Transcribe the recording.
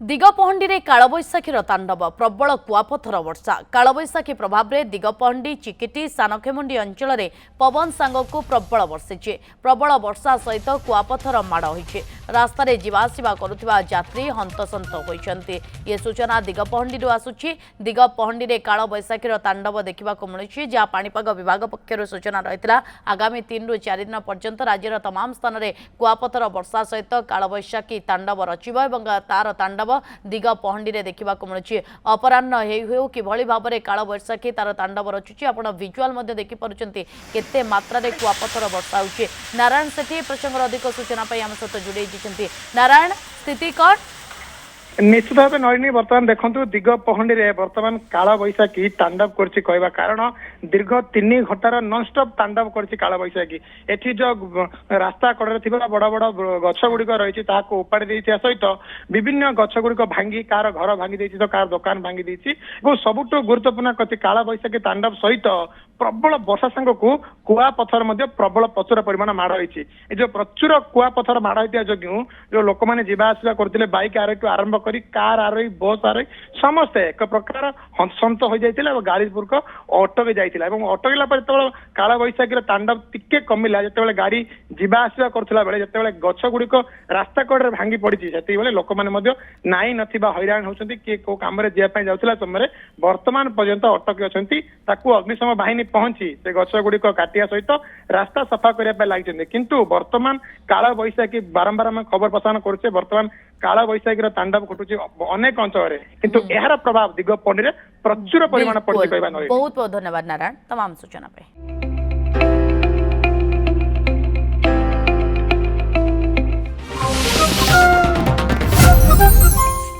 दिगपहंडी कालबैशाखीर तांडव प्रबल कुआपथर वर्षा कालबैशाखी प्रभाव में दिगपहंडी चिकिटी सानखेमुंडी अंचल में पवन सांगक प्रबल वर्षि प्रबल वर्षा सहित कुआपथर माड़ होती रास्तार जावासवा करुवा यात्री हंतसंत होती ये सूचना दिगपहंडी आसुची दिगपहंडी कालबैशाखीर तांडव देखा मिलूँ जहाँ पाणीपाग विभाग पक्षर सूचना रही आगामी 3 ରୁ 4 दिन पर्यंत राज्यर तमाम स्थान में कुआपथर वर्षा सहित कालबैशाखी तांडव रचिब और तार तांडव दिगपहंडी देखा मिलूँ अपराह हो किभली भाव में कालबैशाखी तार तांडव रचुची आप विजुआल देखिपुं केते मात्रा कुआपथर वर्षा होची। नारायण सेठी प्रसंग अधिक सूचना आम सहित जोड़े नारायण स्थिति कौन निश्चित भाव नलिनी बर्तमान देखु दिगपहंडी बर्तमान काल बैशाखी तांडव करछि कहवा कारण दीर्घ 3 घंटार नॉनस्टॉप तांडव करछि काल बैशाखी एठी जो रास्ता कड़े थिबा बड़ बड़ गछ गुड़िक रही उपाड़ी देइछि सहित विभिन्न गछ गुड़िक भांगी कार घर भांगी देइछि तो कार दुकान भांगी देइछि और सबुठ गुरुत्वपूर्ण कथि काल बैशाखी तांडव सहित प्रबल वर्षा सांग को कुआ पथर प्रबल प्रचुर परिमाण माड़ होइछि जो प्रचुर कुआ पथर माड़ होइतिया जो लोक मैंने जीवा आसवा करथिले बाइक आरोही आरंभ करी कार आरोही बस आरोही समस्ते एक प्रकार हंसंत हो जाइतिला गाड़ी पूर्वक अटकी जाइतिला एवं अटकिला पर जेतेबेले काल बैशाखीर तांडव टिके कमिला जेतेबेले गाड़ी जीवा आसवा करथिला बेले जेतेबेले गछ गुड़िक रास्ता कड़े भांगी पड़िछि सेति बेले लोक माने मध्य नाई नथिबा हैरान होउछन्ति कि को काम रे जिया पय जाउतिला समय वर्तमान पर्यंत अटकी अछन्ति ताकू अग्निशम बाहिनी पहुंची से गछ गुड़िक काटिया सहित रास्ता सफा करने लगी किंतु वर्तमान काल बैशाखी बारंबार आम खबर प्रसारण करुचे वर्तमान काल बैशाखीर तांडव घटुची अनेक अंचल किंतु यार प्रभाव दिगपहंडी प्रचुर परिमाण पड़े। बहुत बहुत धन्यवाद नारायण तमाम सूचना पे।